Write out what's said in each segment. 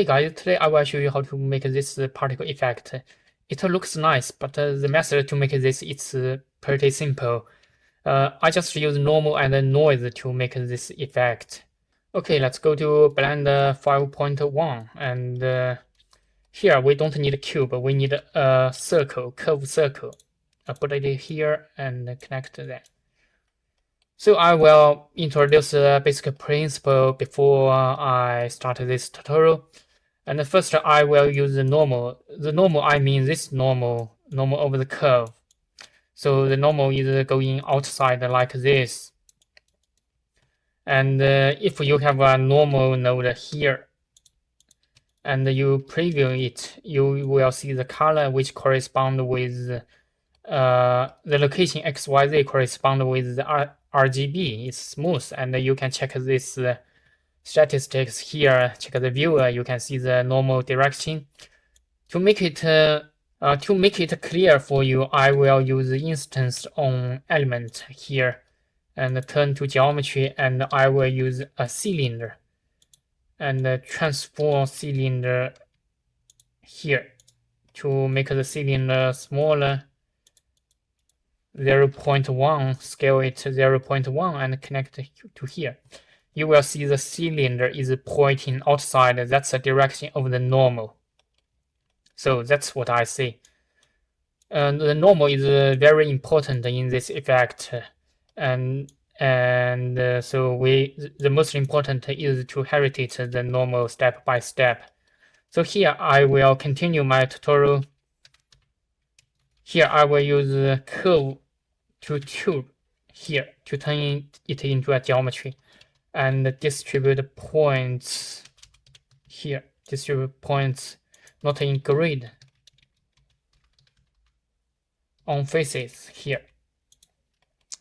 guys, today I will show you how to make this particle effect. It looks nice, but the method to make this is pretty simple. I just use normal and noise to make this effect. Okay, let's go to Blender 5.1, and here we don't need a cube, we need a circle, curved circle. I'll put it here and connect that. So I will introduce the basic principle before I start this tutorial. And first I will use the normal. The normal, I mean this normal over the curve. So the normal is going outside like this. And if you have a normal node here, and you preview it, you will see the color which correspond with the location XYZ correspond with the RGB. It's smooth, and you can check this statistics here. Check the viewer. You can see the normal direction. To make it clear for you, I will use the instance on element here, and turn to geometry, and I will use a cylinder, and transform cylinder here to make the cylinder smaller. 0.1, scale it 0.1 and connect to here. You will see the cylinder is pointing outside. That's the direction of the normal. So that's what I see. And the normal is very important in this effect. And so the most important is to heritage the normal step by step. So here I will continue my tutorial. Here I will use the curve to tube here to turn it into a geometry, and distribute points here. Distribute points not in grid, on faces here.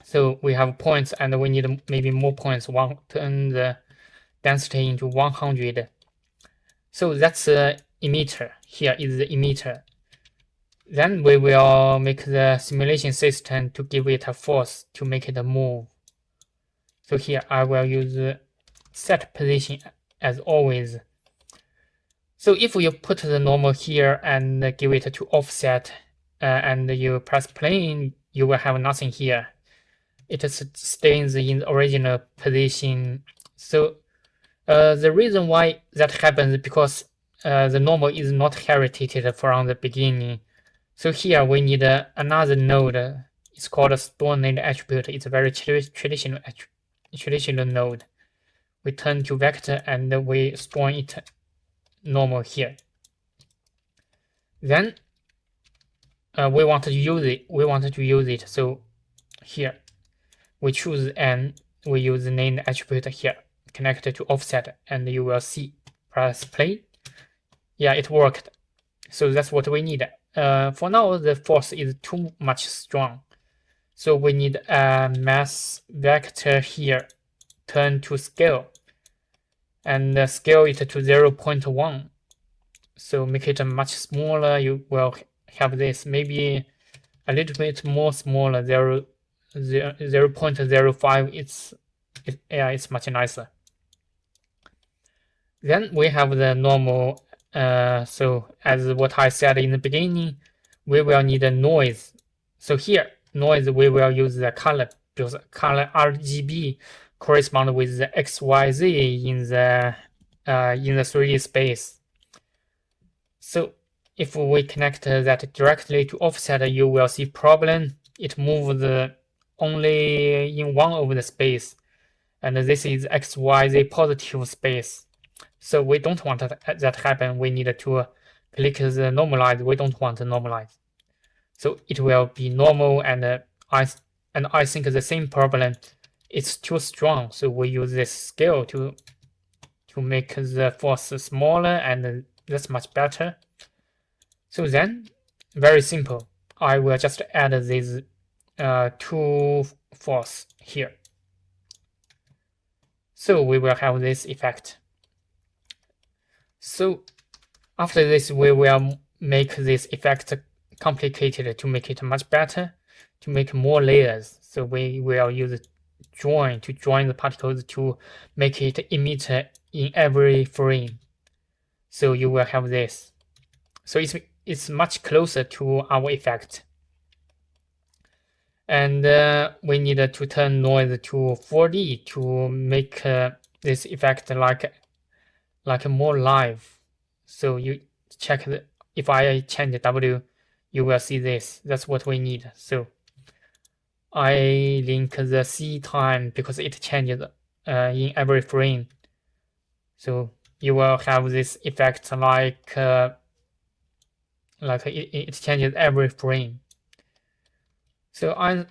So we have points, and we need maybe more points. Turn the density into 100. So that's the emitter. Here is the emitter. Then we will make the simulation system to give it a force to make it move. So here I will use set position as always. So if you put the normal here and give it to offset, and you press plane, you will have nothing here. It stays in the original position. So the reason why that happens is because the normal is not heritated from the beginning. So here we need another node. It's called a store node attribute. It's a very traditional node. We turn to vector and we store it normal here. Then we want to use it. So here we choose and we use the name attribute here, connected to offset, and you will see. Press play. Yeah, it worked. So that's what we need. For now, the force is too much strong. So we need a mass vector here, turn to scale, and scale it to 0.1. So make it much smaller. You will have this maybe a little bit more smaller, 0.05. It's much nicer. Then we have the normal. So as what I said in the beginning, we will need a noise. So here, noise, we will use the color, because color RGB correspond with the XYZ in the 3D space. So if we connect that directly to offset, you will see problem. It moves only in one of the space, and this is XYZ positive space. So we don't want that happen. We need to click the normalize. We don't want to normalize. So it will be normal, and I think the same problem. It's too strong. So we use this scale to make the force smaller, and that's much better. So then, very simple. I will just add these two force here. So we will have this effect. So after this, we will make this effect complicated to make it much better, to make more layers. So we will use join to join the particles to make it emitter in every frame. So you will have this. So it's much closer to our effect. And we need to turn noise to 4D to make this effect like more live. So you check if I change W, you will see this. That's what we need. So I link the C time because it changes in every frame. So you will have this effect like it changes every frame. So I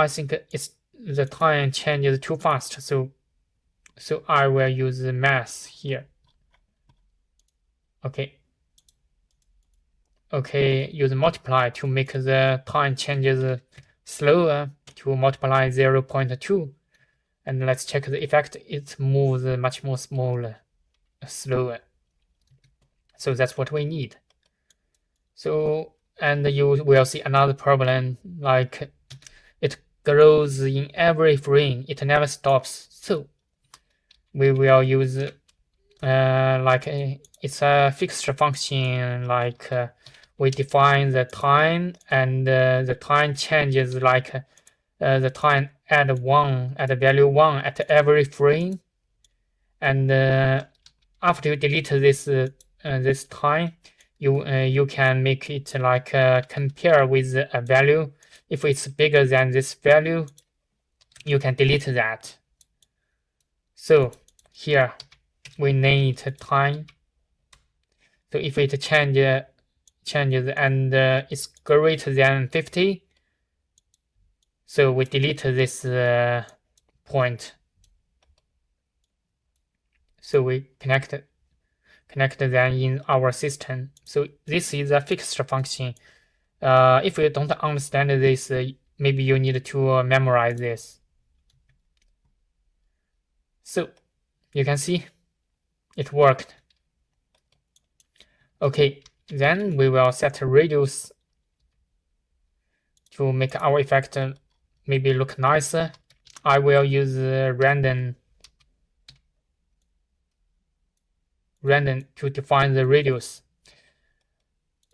think it's the time changes too fast. So I will use the math here. Okay. Okay, use multiply to make the time changes slower to multiply 0.2. And let's check the effect. It moves much more smaller, slower. So that's what we need. So, and you will see another problem, like it grows in every frame. It never stops. So we will use it's a fixed function, like we define the time, and the time changes like the time at value 1 at every frame. And after you delete this time, you can make it like compare with a value. If it's bigger than this value, you can delete that. So here we name it time. So if it changes and it's greater than 50, so we delete this point. So we connect them in our system. So this is a fixed function. If you don't understand this, maybe you need to memorize this. So you can see it worked. Okay, then we will set a radius to make our effect maybe look nicer. I will use random to define the radius.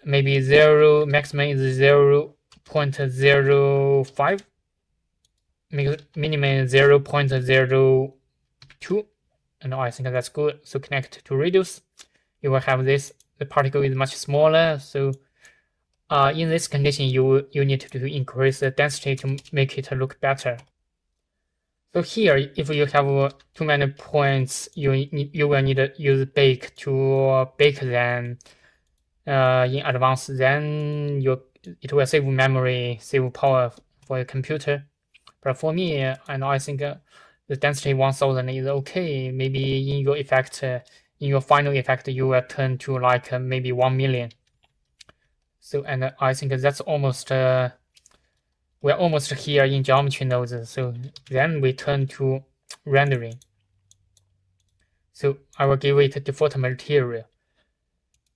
Maybe maximum is 0.05, minimum 0.02, and I think that's good. So connect to radius, you will have this. The particle is much smaller, so in this condition, you need to increase the density to make it look better. So here, if you have too many points, you will need to use bake to bake them in advance. Then it will save memory, save power for your computer. But for me, and I think the density 1000 is okay. Maybe in your effect, in your final effect, you will turn to like maybe 1 million. So, and I think that's almost we're almost here in geometry nodes. So then we turn to rendering. So I will give it a default material.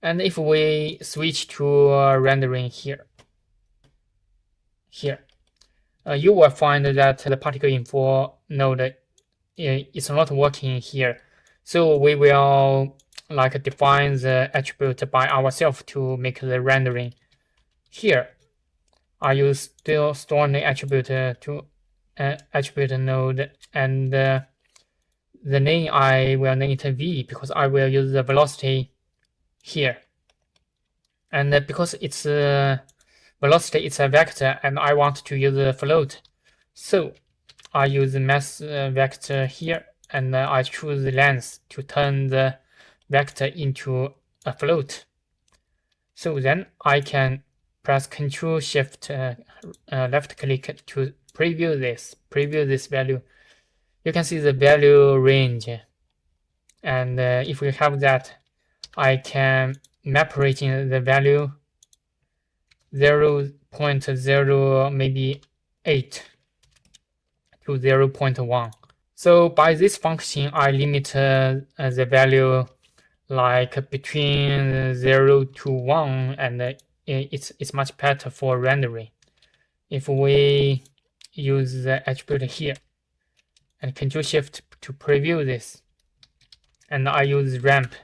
And if we switch to rendering here, you will find that the particle info node is not working here. So we will like define the attribute by ourselves to make the rendering. Here, I use still store the attribute to attribute node, and the name I will name it v because I will use the velocity here. And because it's velocity, it's a vector, and I want to use a float, so I use the mass vector here, and I choose the length to turn the vector into a float. So then I can press Ctrl Shift left click to preview this value. You can see the value range, and if we have that, I can map rating the value 0.0 maybe 8 to 0.1. So by this function, I limit the value like between 0 to 1, and it's much better for rendering. If we use the attribute here and Ctrl Shift to preview this, and I use ramp,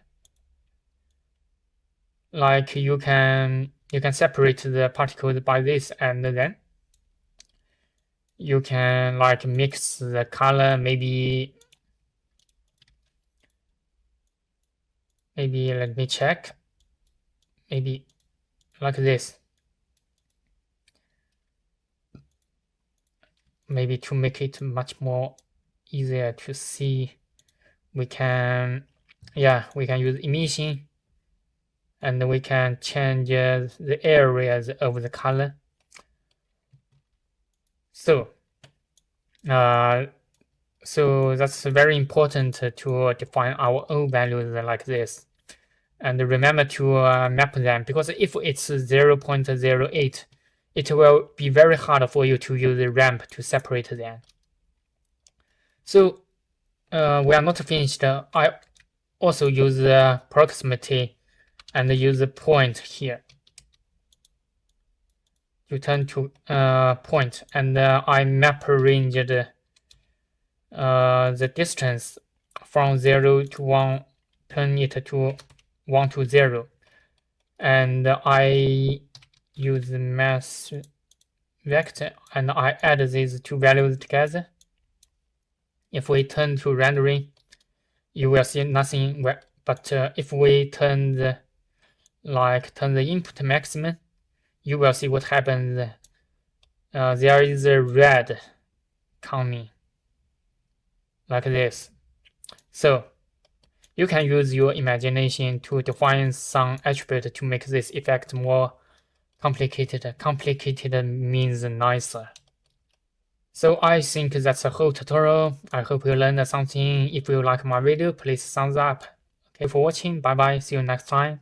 like you can separate the particles by this, and then you can like mix the color, maybe let me check, maybe like this, maybe to make it much more easier to see. We can use emission, and we can change the areas of the color. So so that's very important to define our own values like this, and remember to map them, because if it's 0.08, it will be very hard for you to use the ramp to separate them. So we are not finished. I also use the proximity and use the point here. You turn to point, and I map ranged the distance from 0 to 1, turn it to 1 to 0, and I use the mass vector, and I add these two values together. If we turn to rendering, you will see nothing, but if we turn the input maximum, you will see what happens. There is a red coming like this. So you can use your imagination to define some attribute to make this effect more complicated. Complicated means nicer. So I think that's a whole tutorial. I hope you learned something. If you like my video, please thumbs up. Okay, for watching. Bye bye. See you next time.